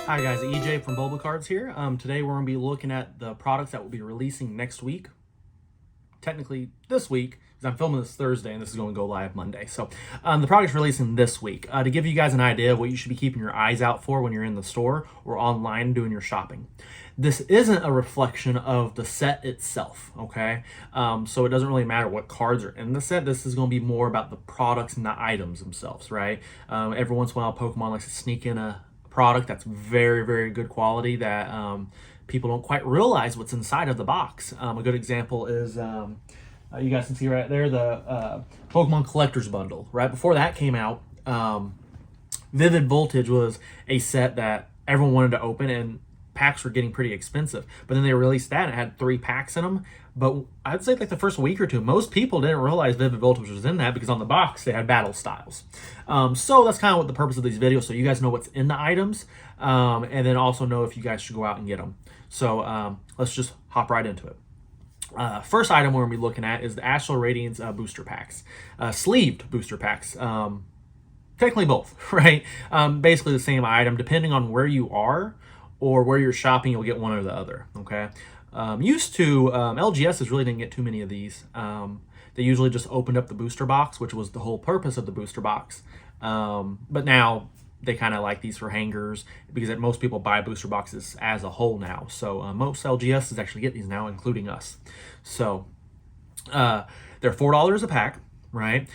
Hi guys, EJ from Bulba Cards here. Today we're going to be looking at the products that will be releasing next week. Technically this week, because I'm filming this Thursday and this is going to go live Monday. So the product's releasing this week. To give you guys an idea of what you should be keeping your eyes out for when you're in the store or online doing your shopping. This isn't a reflection of the set itself, okay? So it doesn't really matter what cards are in the set. This is going to be more about the products and the items themselves, right? Every once in a while, Pokemon likes to sneak in a product that's very, very good quality that people don't quite realize what's inside of the box. A good example is you guys can see right there the Pokemon Collector's Bundle. Right before that came out, Vivid Voltage was a set that everyone wanted to open, and packs were getting pretty expensive. But then they released that and it had 3 packs in them. But I'd say like the first week or two, most people didn't realize Vivid Voltage was in that because on the box they had battle styles. So that's kind of what the purpose of these videos, so you guys know what's in the items, and then also know if you guys should go out and get them. So let's just hop right into it. First item we're going to be looking at is the Astral Radiance booster packs. Sleeved booster packs. Technically both, right? Basically the same item. Depending on where you are or where you're shopping, you'll get one or the other, okay? Used to, LGSs really didn't get too many of these. They usually just opened up the booster box, which was the whole purpose of the booster box. But now they kind of like these for hangers because most people buy booster boxes as a whole now. So most LGSs actually get these now, including us. So they're $4 a pack. Right.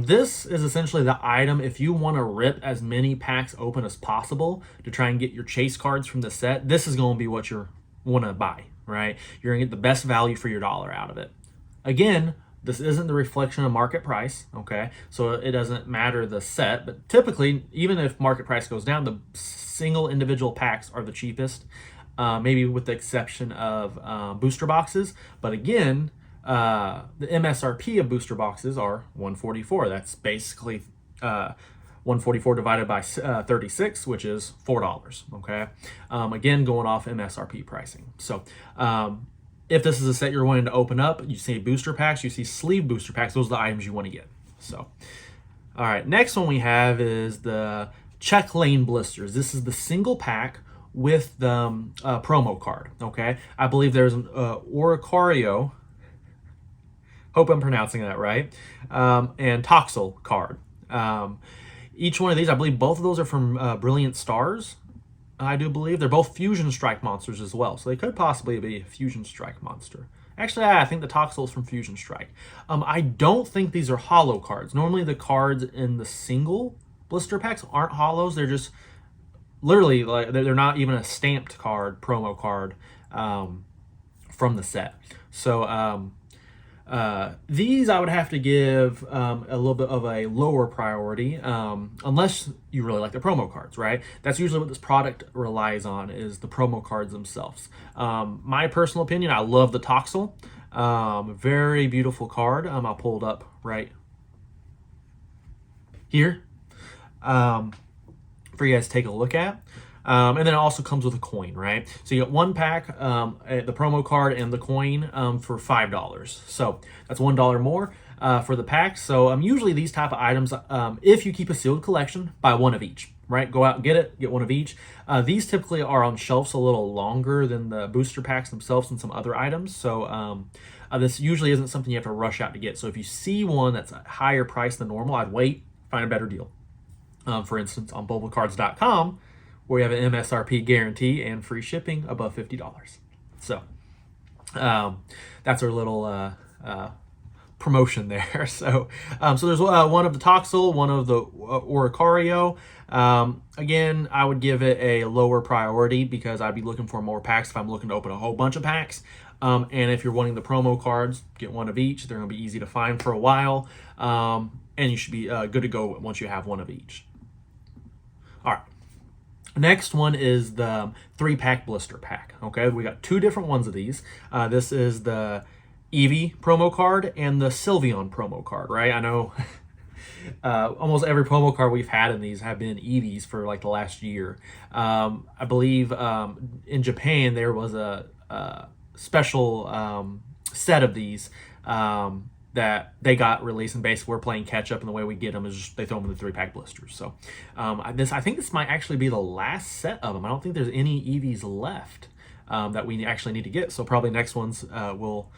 This is essentially the item if you want to rip as many packs open as possible to try and get your chase cards from the set. This is going to be what you want to buy, right? You're going to get the best value for your dollar out of it. Again, this isn't the reflection of market price, okay? So it doesn't matter the set, but typically, even if market price goes down, the single individual packs are the cheapest, maybe with the exception of booster boxes. But again, the MSRP of booster boxes are $144. That's basically $144 divided by 36, which is $4. Okay. Again, going off MSRP pricing. So if this is a set you're wanting to open up, you see booster packs, you see sleeve booster packs. Those are the items you want to get. So, all right. Next one we have is the Check Lane blisters. This is the single pack with the promo card. Okay. I believe there's an Oricorio. Hope I'm pronouncing that right. And Toxel card. Each one of these, I believe both of those are from Brilliant Stars. I do believe. They're both Fusion Strike monsters as well. So they could possibly be a Fusion Strike monster. Actually, I think the Toxel is from Fusion Strike. I don't think these are holo cards. Normally the cards in the single blister packs aren't holos. They're just literally, like they're not even a stamped card, promo card from the set. So these I would have to give a little bit of a lower priority, unless you really like the promo cards, right? That's usually what this product relies on, is the promo cards themselves. My personal opinion, I love the Toxel. Very beautiful card. I'll pull it up right here for you guys to take a look at. And then it also comes with a coin, right? So you get one pack, the promo card and the coin for $5. So that's $1 more for the pack. So usually these type of items, if you keep a sealed collection, buy one of each, right? Go out and get one of each. These typically are on shelves a little longer than the booster packs themselves and some other items. So this usually isn't something you have to rush out to get. So if you see one that's a higher price than normal, I'd wait, find a better deal. For instance, on bulbacards.com, where you have an MSRP guarantee and free shipping above $50. So that's our little promotion there. So there's one of the Toxel, one of the Oricorio. Again, I would give it a lower priority because I'd be looking for more packs if I'm looking to open a whole bunch of packs. And if you're wanting the promo cards, get one of each. They're going to be easy to find for a while. And you should be good to go once you have one of each. All right. Next one is the 3-pack blister pack. Okay, we got 2 different ones of these. This is the Eevee promo card and the Sylveon promo card, right? I know almost every promo card we've had in these have been Eevees for like the last year. I believe in Japan there was a special set of these that they got released, and basically we're playing catch up, and the way we get them is just they throw them in the 3-pack blisters. So I think this might actually be the last set of them. I don't think there's any EVs left that we actually need to get. So probably next ones will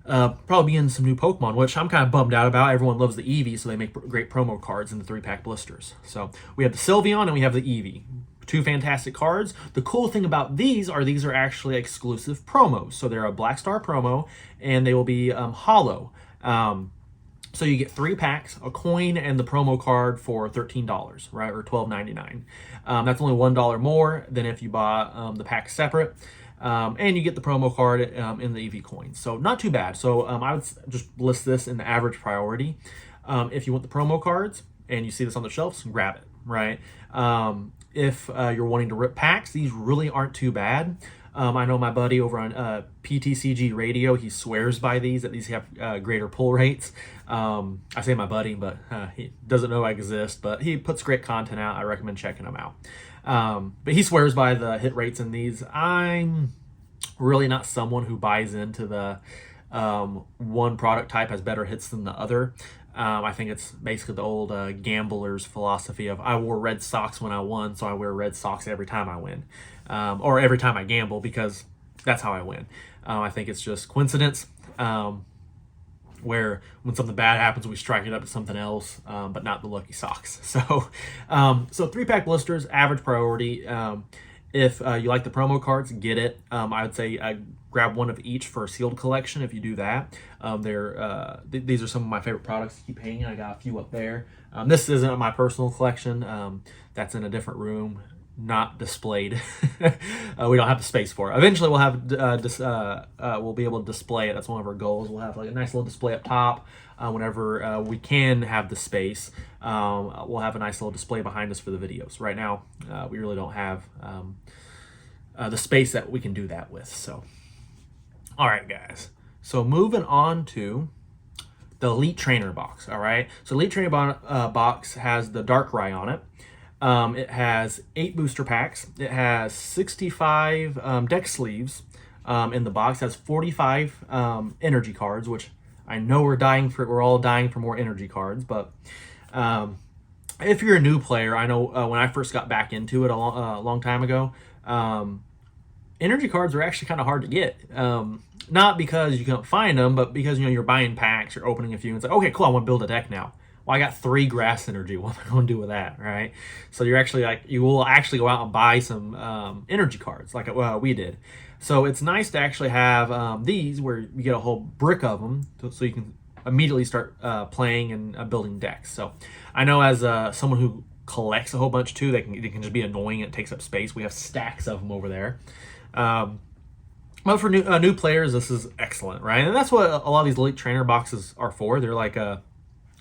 probably be in some new Pokemon, which I'm kind of bummed out about. Everyone loves the Eevee, so they make great promo cards in the 3-pack blisters. So we have the Sylveon and we have the Eevee. Two fantastic cards. The cool thing about these are actually exclusive promos. So they're a Black Star promo, and they will be hollow. So you get 3 packs, a coin, and the promo card for $13, right, or $12.99. That's only $1 more than if you bought the pack separate. And you get the promo card in the EV coins. So not too bad. So I would just list this in the average priority. If you want the promo cards and you see this on the shelves, grab it, right? If you're wanting to rip packs, these really aren't too bad. I know my buddy over on PTCG Radio, he swears by these, that these have greater pull rates. I say my buddy, but he doesn't know I exist, but he puts great content out. I recommend checking him out. But he swears by the hit rates in these. I'm really not someone who buys into the one product type has better hits than the other. I think it's basically the old gambler's philosophy of I wore red socks when I won, so I wear red socks every time I win. Or every time I gamble, because that's how I win. I think it's just coincidence, where when something bad happens, we strike it up to something else, but not the lucky socks. So 3-pack blisters, average priority. If you like the promo cards, get it. I would say grab one of each for a sealed collection if you do that. These are some of my favorite products to keep hanging. I got a few up there. This isn't my personal collection. That's in a different room, not displayed. We don't have the space for it. Eventually we'll have we'll be able to display it. That's one of our goals. We'll have like a nice little display up top. Whenever we can have the space, we'll have a nice little display behind us for the videos. Right now, we really don't have the space that we can do that with. So, all right, guys. So moving on to the Elite Trainer box. All right. So Elite Trainer box has the Darkrai on it. It has 8 booster packs. It has 65 deck sleeves in the box. It has 45 energy cards, which I know we're all dying for more energy cards. But if you're a new player, I know when I first got back into it a long time ago, energy cards are actually kind of hard to get. Not because you can't find them, but because you're buying packs, you're opening a few, and it's like, okay, cool, I want to build a deck now. Well, I got 3 grass energy. What am I going to do with that, right? So you will actually go out and buy some energy cards, like we did. So it's nice to actually have these, where you get a whole brick of them, so you can immediately start playing and building decks. So I know as someone who collects a whole bunch too, they can just be annoying. It takes up space. We have stacks of them over there. But for new players, this is excellent, right? And that's what a lot of these Elite Trainer boxes are for. They're like a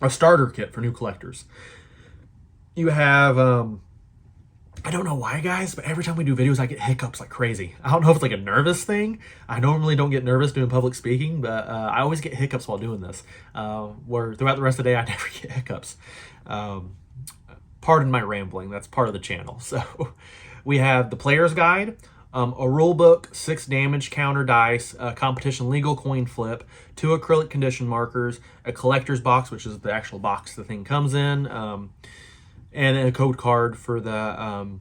starter kit for new collectors. You have, I don't know why, guys, but every time we do videos, I get hiccups like crazy. I don't know if it's like a nervous thing. I normally don't get nervous doing public speaking, but I always get hiccups while doing this. Where throughout the rest of the day, I never get hiccups. Pardon my rambling. That's part of the channel. So we have the Player's Guide, a rule book, 6 damage counter dice, a competition legal coin flip, 2 acrylic condition markers, a collector's box, which is the actual box the thing comes in, and a code card for the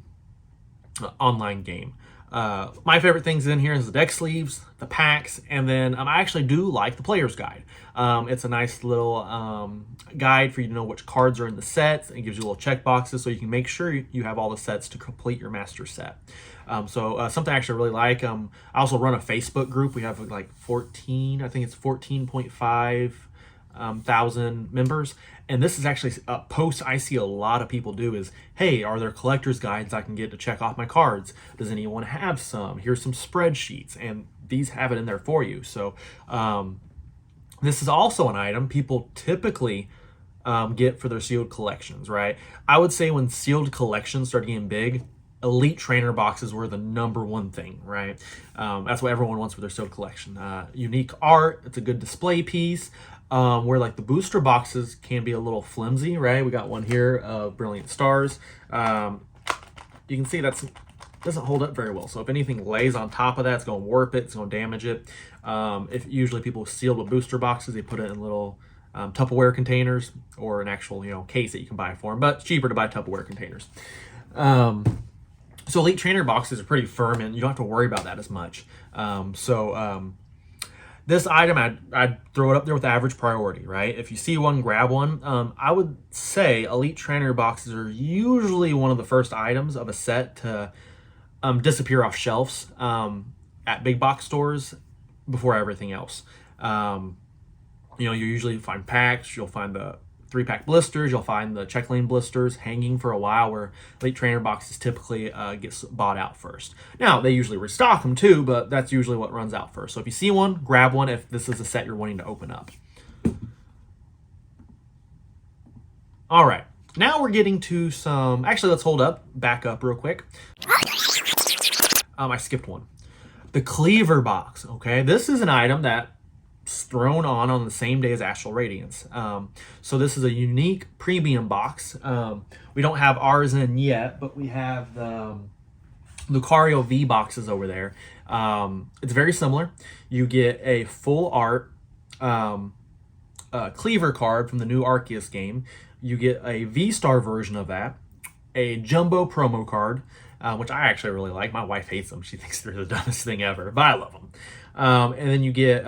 online game. My favorite things in here is the deck sleeves, the packs, and then I actually do like the Player's Guide. It's a nice little guide for you to know which cards are in the sets. It gives you little check boxes so you can make sure you have all the sets to complete your master set. So something I actually really like. I also run a Facebook group. We have like 14.5 thousand members. And this is actually a post I see a lot of people do is, hey, are there collector's guides I can get to check off my cards? Does anyone have some? Here's some spreadsheets. And these have it in there for you. So this is also an item people typically get for their sealed collections, right? I would say when sealed collections started getting big, Elite Trainer boxes were the #1 thing, right? That's what everyone wants for their sealed collection. Unique art, it's a good display piece. Where like the booster boxes can be a little flimsy, right? We got one here of Brilliant Stars. You can see that doesn't hold up very well. So if anything lays on top of that, it's going to warp it, it's going to damage it. If usually people seal with booster boxes, they put it in little Tupperware containers, or an actual case that you can buy for them, but it's cheaper to buy Tupperware containers. So Elite Trainer boxes are pretty firm, and you don't have to worry about that as much. This item, I'd throw it up there with average priority, right? If you see one, grab one. I would say Elite Trainer boxes are usually one of the first items of a set to disappear off shelves at big box stores before everything else. You usually find packs, you'll find the 3-pack blisters, you'll find the check lane blisters hanging for a while, where Elite Trainer boxes typically gets bought out first. Now, they usually restock them too, but that's usually what runs out first. So if you see one, grab one if this is a set you're wanting to open up. All right, now we're getting to some, actually let's back up real quick. I skipped one. The Cleaver Box, okay? This is an item that thrown on the same day as Astral Radiance. So this is a unique premium box. We don't have ours in yet, but we have the Lucario V boxes over there. It's very similar. You get a full art Cleaver card from the new Arceus game. You get a V-Star version of that, a Jumbo promo card, which I actually really like. My wife hates them. She thinks they're the dumbest thing ever, but I love them. And then you get...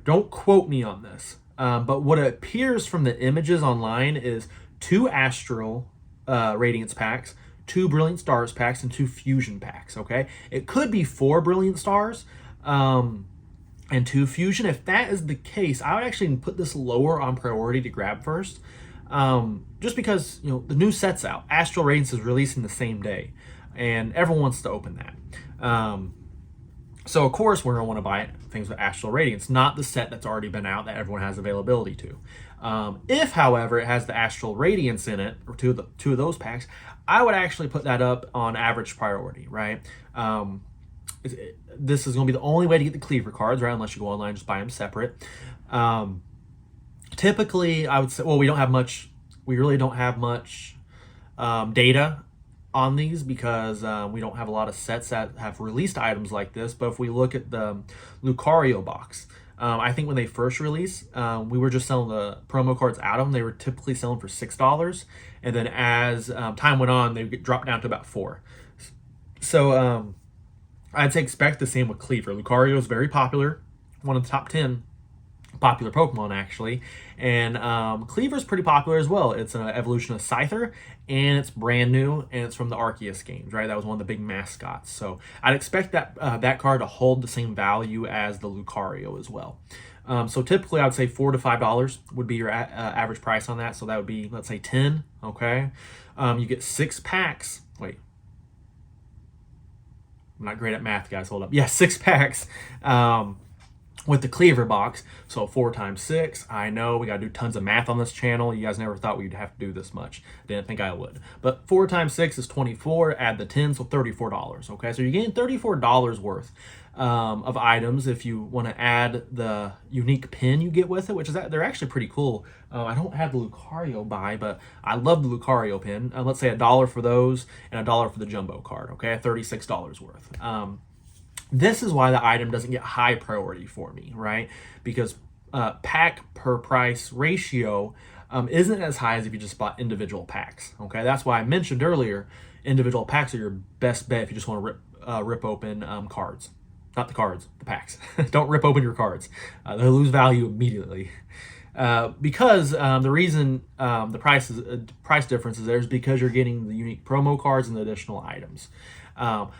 don't quote me on this, but what appears from the images online is 2 Astral Radiance packs, 2 Brilliant Stars packs, and 2 Fusion packs, okay? It could be 4 Brilliant Stars and 2 Fusion. If that is the case, I would actually put this lower on priority to grab first, just because, the new set's out. Astral Radiance is releasing the same day, and everyone wants to open that. So, of course, we're going to want to buy things with Astral Radiance, not the set that's already been out that everyone has availability to. If, however, it has the Astral Radiance in it, or two of those packs, I would actually put that up on average priority, right? This is going to be the only way to get the Cleaver cards, right? Unless you go online and just buy them separate. Typically, I would say, well, we really don't have much data on these because we don't have a lot of sets that have released items like this. But if we look at the Lucario box, I think when they first released, we were just selling the promo cards out of them. They were typically selling for $6, and then as time went on, they dropped down to about $4. So I'd say expect the same with Cleaver. Lucario is very popular, one of the top 10 popular Pokemon actually, and Cleaver is pretty popular as well. It's an evolution of Scyther, and it's brand new, and it's from the Arceus games, right? That was one of the big mascots, so I'd expect that that card to hold the same value as the Lucario as well. So typically I would say $4 to $5 would be your average price on that, so that would be, let's say 10, okay? You get 6 packs, wait, I'm not great at math, guys, hold up. Yeah, 6 packs with the Cleaver box. So 4 times 6, I know we got to do tons of math on this channel. You guys never thought we'd have to do this much. Didn't think I would. But 4 times 6 is 24, add the 10, so $34, okay? So you're getting $34 worth of items if you want to add the unique pin you get with it, which is that they're actually pretty cool. I don't have the Lucario buy, but I love the Lucario pin. Let's say $1 for those and $1 for the Jumbo card, okay? $36 worth. This is why the item doesn't get high priority for me, right? Because pack per price ratio isn't as high as if you just bought individual packs, okay? That's why I mentioned earlier, individual packs are your best bet if you just want to rip open cards. Not the cards, the packs. Don't rip open your cards. They'll lose value immediately. Because the reason the price difference is there is because you're getting the unique promo cards and the additional items.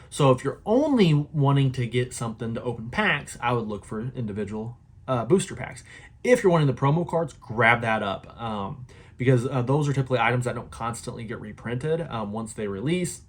So if you're only wanting to get something to open packs, I would look for individual booster packs. If you're wanting the promo cards, grab that up because those are typically items that don't constantly get reprinted. Once they release,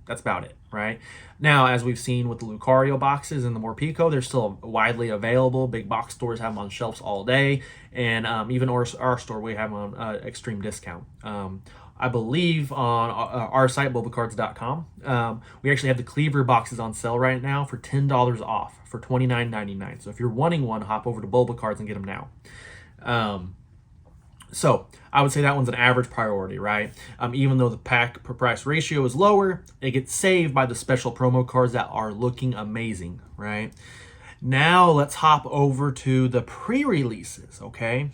that's about it, right? Now, as we've seen with the Lucario boxes and the Morpeko, they're still widely available. Big box stores have them on shelves all day, and even our store, we have them on extreme discount. I believe on our site, bulbacards.com, we actually have the Cleaver boxes on sale right now for $10 off for $29.99. So if you're wanting one, hop over to Bulbacards and get them now. So I would say that one's an average priority, right? Even though the pack per price ratio is lower, it gets saved by the special promo cards that are looking amazing, right? Now let's hop over to the pre-releases, okay?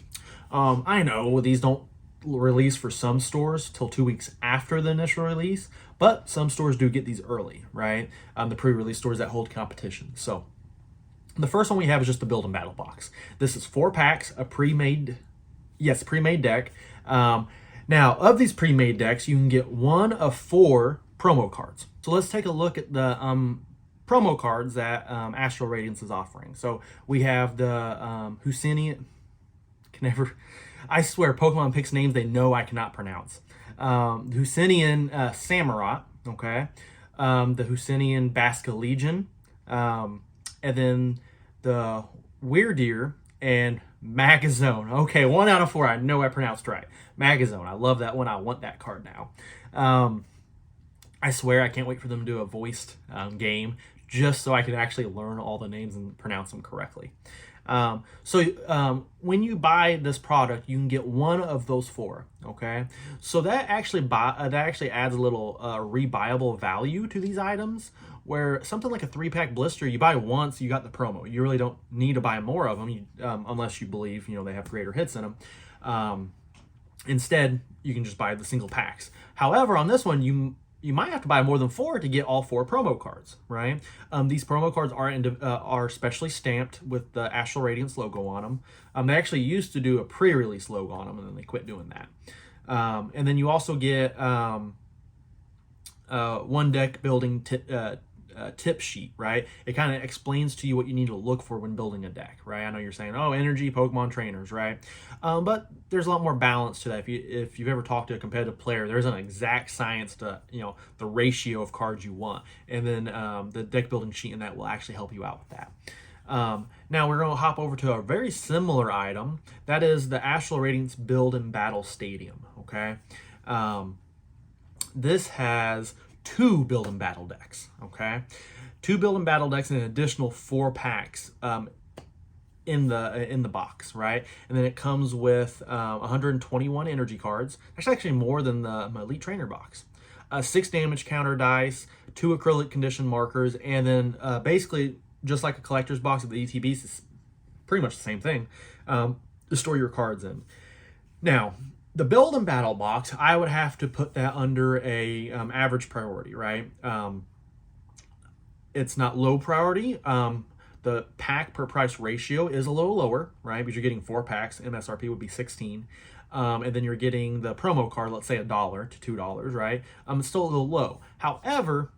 I know these don't release for some stores till 2 weeks after the initial release, but some stores do get these early, right? The pre-release stores that hold competition. So the first one we have is just the Build and Battle box. This is 4 packs, a pre-made deck. Now, of these pre-made decks, you can get one of 4 promo cards. So let's take a look at the promo cards that Astral Radiance is offering. So we have the Husinian. I swear, Pokemon picks names they know I cannot pronounce. Husinian Samurott, okay? The Husinian Basca Legion, and then the Weirdeer and Magazone. Okay, 1 out of 4. I know I pronounced right. Magazone. I love that one. I want that card now. I swear I can't wait for them to do a voiced game just so I can actually learn all the names and pronounce them correctly. When you buy this product, you can get one of those 4. Okay, so that actually adds a little rebuyable value to these items. Where something like a 3-pack blister, you buy once, you got the promo. You really don't need to buy more of them, unless you believe they have greater hits in them. Instead, you can just buy the single packs. However, on this one, you might have to buy more than 4 to get all 4 promo cards, right? These promo cards are specially stamped with the Astral Radiance logo on them. They actually used to do a pre-release logo on them, and then they quit doing that. And then you also get one deck building tip sheet, right? It kind of explains to you what you need to look for when building a deck, right? I know you're saying, oh, energy, Pokemon trainers, right? But there's a lot more balance to that. If you've ever talked to a competitive player, there's an exact science to the ratio of cards you want, and then the deck building sheet in that will actually help you out with that. Now we're going to hop over to a very similar item. That is the Astral Radiance Build and Battle Stadium. Okay, this has 2 Build and Battle decks. Okay, 2 Build and Battle decks and an additional 4 packs in the box, right? And then it comes with 121 energy cards. That's actually more than my Elite Trainer box. 6 damage counter dice, 2 acrylic condition markers, and then basically just like a collector's box of the ETBs, is pretty much the same thing, to store your cards in. Now, the Build and Battle box, I would have to put that under a average priority, right? It's not low priority. The pack per price ratio is a little lower, right? Because you're getting 4 packs. MSRP would be 16. And then you're getting the promo card, let's say $1 to $2, right? It's still a little low. However,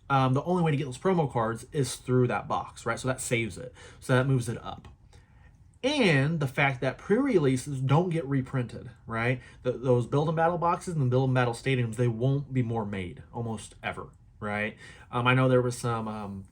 the only way to get those promo cards is through that box, right? So that saves it. So that moves it up. And the fact that pre-releases don't get reprinted, right? Those Build and Battle boxes and the Build and Battle stadiums, they won't be more made almost ever, right? I know there was some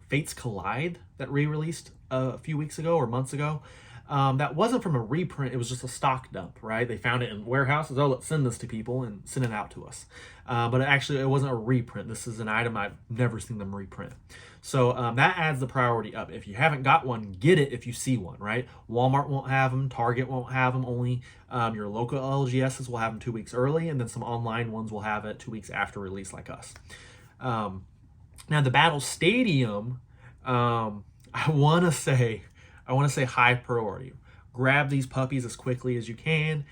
Fates Collide that re-released a few weeks ago or months ago. That wasn't from a reprint, it was just a stock dump, right? They found it in warehouses. Oh, let's send this to people and send it out to us. But it wasn't a reprint. This is an item I've never seen them reprint. So that adds the priority up. If you haven't got one, get it if you see one, right? Walmart won't have them, Target won't have them, only your local LGSs will have them 2 weeks early, and then some online ones will have it 2 weeks after release like us. Now the Battle Stadium, I want to say high priority. Grab these puppies as quickly as you can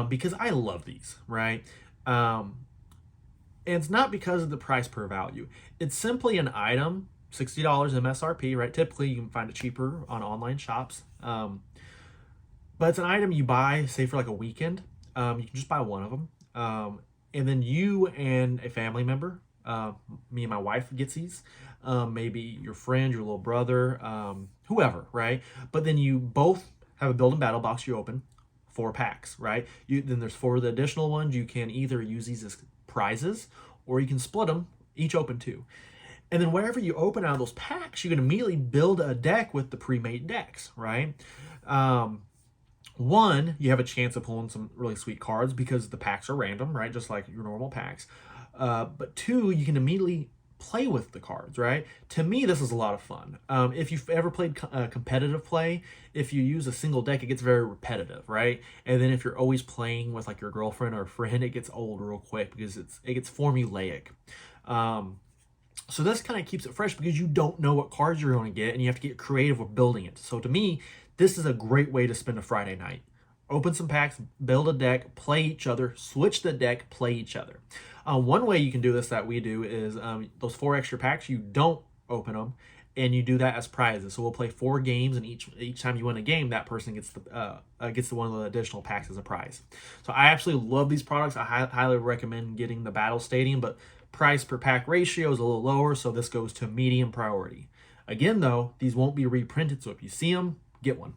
because I love these, right? And it's not because of the price per value. It's simply an item, $60 MSRP, right? Typically, you can find it cheaper on online shops. But it's an item you buy, say, for like a weekend. You can just buy one of them. And then you and a family member, me and my wife gets these. Maybe your friend, your little brother, whoever, right? But then you both have a Build and Battle box you open, 4 packs, right? Then there's 4 of the additional ones. You can either use these as prizes or you can split them, each open 2. And then wherever you open out of those packs, you can immediately build a deck with the pre-made decks, right? One, you have a chance of pulling some really sweet cards because the packs are random, right? Just like your normal packs. But 2, you can immediately play with the cards, right? To me, this is a lot of fun. If you've ever played competitive play, if you use a single deck, it gets very repetitive, right? And then if you're always playing with like your girlfriend or friend, it gets old real quick because it gets formulaic. So this kind of keeps it fresh because you don't know what cards you're going to get and you have to get creative with building it. So to me, this is a great way to spend a Friday night. open some packs, build a deck, play each other, switch the deck, play each other. One way you can do this that we do is those 4 extra packs, you don't open them, and you do that as prizes. So we'll play 4 games, and each time you win a game, that person gets the one of the additional packs as a prize. So I absolutely love these products. I highly recommend getting the Battle Stadium, but price per pack ratio is a little lower, so this goes to medium priority. Again, though, these won't be reprinted, so if you see them, get one.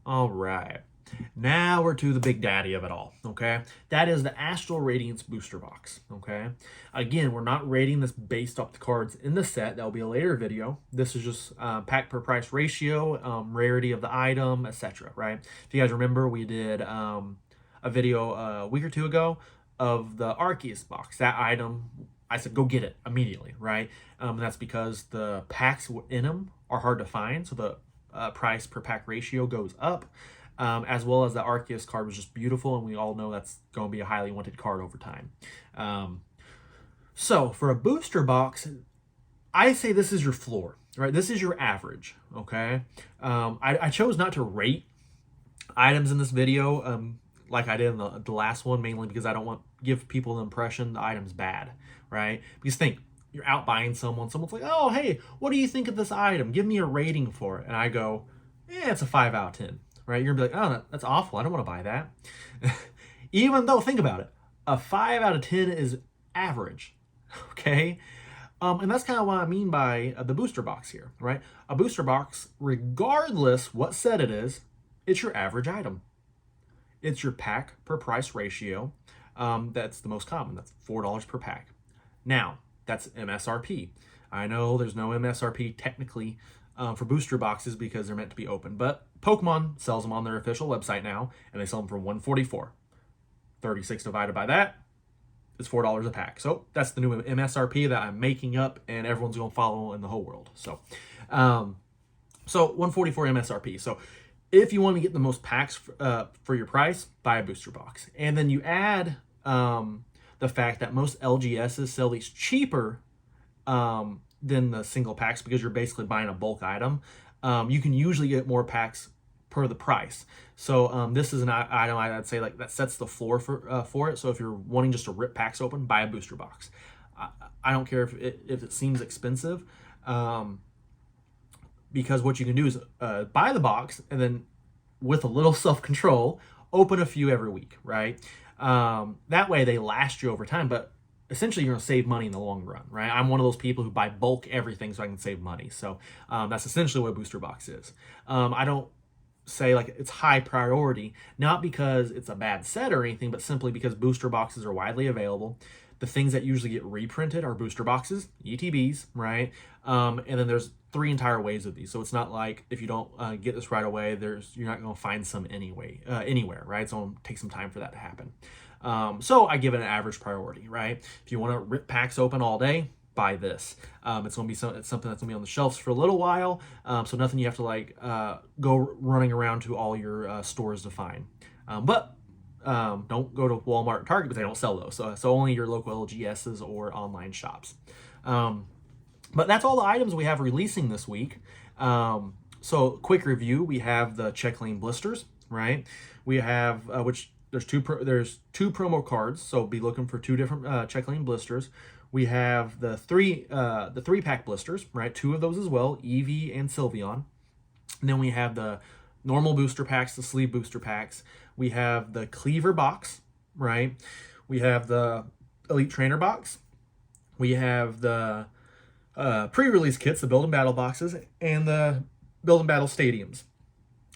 All right. Now we're to the big daddy of it all, okay? That is the Astral Radiance booster box, okay? Again, we're not rating this based off the cards in the set. That'll be a later video. This is just pack per price ratio, rarity of the item, etc., right? If you guys remember, we did a video a week or 2 ago of the Arceus box. That item, I said go get it immediately, right? That's because the packs in them are hard to find, so the price per pack ratio goes up. As well as the Arceus card was just beautiful, and we all know that's going to be a highly wanted card over time. So for a booster box, I say this is your floor, right? This is your average, okay? I chose not to rate items in this video like I did in the last one, mainly because I don't want to give people the impression the item's bad, right? Because think, you're out buying someone's like, oh, hey, what do you think of this item? Give me a rating for it. And I go, it's a 5 out of 10. Right? You're gonna be like, oh, that's awful. I don't want to buy that. Even though, think about it, a 5 out of 10 is average. Okay? And that's kind of what I mean by the booster box here, right? A booster box, regardless what set it is, it's your average item. It's your pack per price ratio. That's the most common. That's $4 per pack. Now, that's MSRP. I know there's no MSRP technically for booster boxes because they're meant to be open, but Pokemon sells them on their official website now, and they sell them for $144. 36 divided by that is $4 a pack. So that's the new MSRP that I'm making up, and everyone's going to follow in the whole world. So, so $144 MSRP. So if you want to get the most packs for your price, buy a booster box. And then you add the fact that most LGSs sell these cheaper than the single packs because you're basically buying a bulk item. You can usually get more packs per the price. So this is an item I'd say like that sets the floor for it. So if you're wanting just to rip packs open, buy a booster box. I don't care if it seems expensive, because what you can do is buy the box and then with a little self-control, open a few every week, right? That way they last you over time, but essentially you're going to save money in the long run, right? I'm one of those people who buy bulk everything so I can save money. So that's essentially what a booster box is. I don't say like it's high priority, not because it's a bad set or anything, but simply because booster boxes are widely available. The things that usually get reprinted are booster boxes, ETBs, right? And then there's 3 entire waves of these. So it's not like if you don't get this right away, you're not going to find some anywhere, right? So it'll take some time for that to happen. So I give it an average priority, right? If you want to rip packs open all day, buy this. It's going to be something that's going to be on the shelves for a little while. So nothing you have to like go running around to all your stores to find. But don't go to Walmart and Target because they don't sell those. So only your local LGSs or online shops. But that's all the items we have releasing this week. So quick review, we have the check lane blisters, right? We have, which there's two promo cards, so be looking for 2 different check lane blisters. We have the 3-pack blisters, right? 2 of those as well, Eevee and Sylveon. And then we have the normal booster packs, the sleeve booster packs. We have the Cleaver Box, right? We have the Elite Trainer Box. We have the pre-release kits, the Build and Battle boxes, and the Build and Battle Stadiums,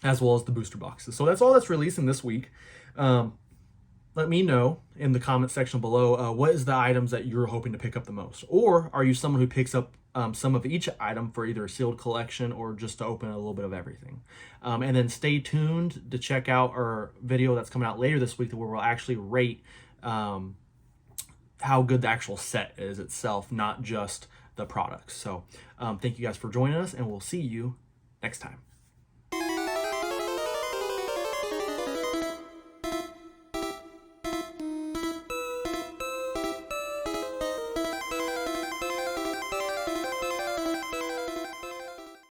as well as the booster boxes. So that's all that's releasing this week. Let me know in the comment section below what is the items that you're hoping to pick up the most. Or are you someone who picks up some of each item for either a sealed collection or just to open a little bit of everything? And then stay tuned to check out our video that's coming out later this week where we'll actually rate how good the actual set is itself, not just the products. So thank you guys for joining us, and we'll see you next time.